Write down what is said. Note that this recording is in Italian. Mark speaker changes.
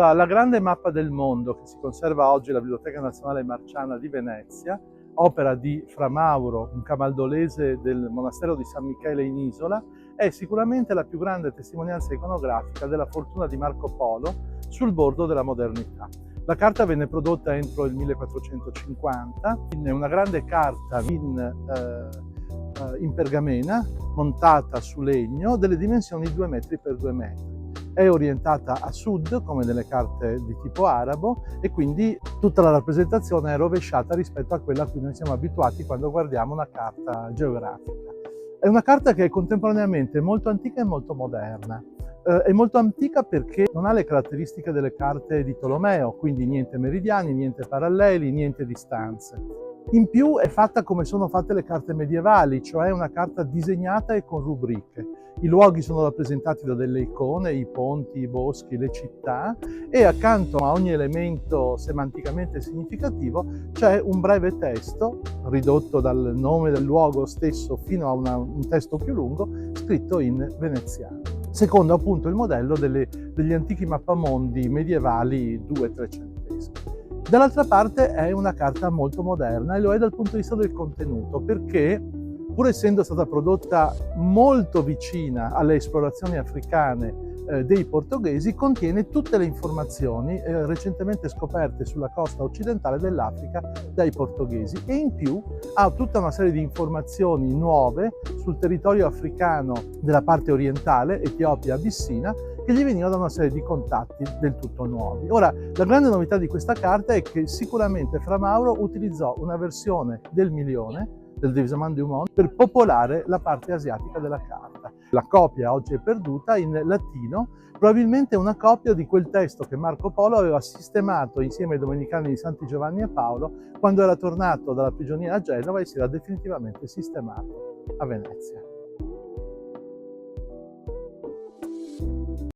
Speaker 1: La grande mappa del mondo che si conserva oggi alla Biblioteca Nazionale Marciana di Venezia, opera di Fra Mauro, un camaldolese del monastero di San Michele in Isola, è sicuramente la più grande testimonianza iconografica della fortuna di Marco Polo sul bordo della modernità. La carta venne prodotta entro il 1450, è una grande carta in pergamena montata su legno delle dimensioni 2 metri per 2 metri. È orientata a sud come nelle carte di tipo arabo e quindi tutta la rappresentazione è rovesciata rispetto a quella a cui noi siamo abituati quando guardiamo una carta geografica. È una carta che è contemporaneamente molto antica e molto moderna. È molto antica perché non ha le caratteristiche delle carte di Tolomeo, quindi niente meridiani, niente paralleli, niente distanze. In più è fatta come sono fatte le carte medievali, cioè una carta disegnata e con rubriche. I luoghi sono rappresentati da delle icone, i ponti, i boschi, le città, e accanto a ogni elemento semanticamente significativo c'è un breve testo, ridotto dal nome del luogo stesso fino a un testo più lungo, scritto in veneziano, secondo appunto il modello degli antichi mappamondi medievali 200-300. Dall'altra parte è una carta molto moderna e lo è dal punto di vista del contenuto, perché pur essendo stata prodotta molto vicina alle esplorazioni africane dei portoghesi, contiene tutte le informazioni recentemente scoperte sulla costa occidentale dell'Africa dai portoghesi, e in più ha tutta una serie di informazioni nuove sul territorio africano della parte orientale, Etiopia, Abissina, che gli venivano da una serie di contatti del tutto nuovi. Ora, la grande novità di questa carta è che sicuramente Fra Mauro utilizzò una versione del milione, del Devisaman du Monde, per popolare la parte asiatica della carta. La copia oggi è perduta in latino, probabilmente una copia di quel testo che Marco Polo aveva sistemato insieme ai domenicani di Santi Giovanni e Paolo quando era tornato dalla prigionia a Genova e si era definitivamente sistemato a Venezia.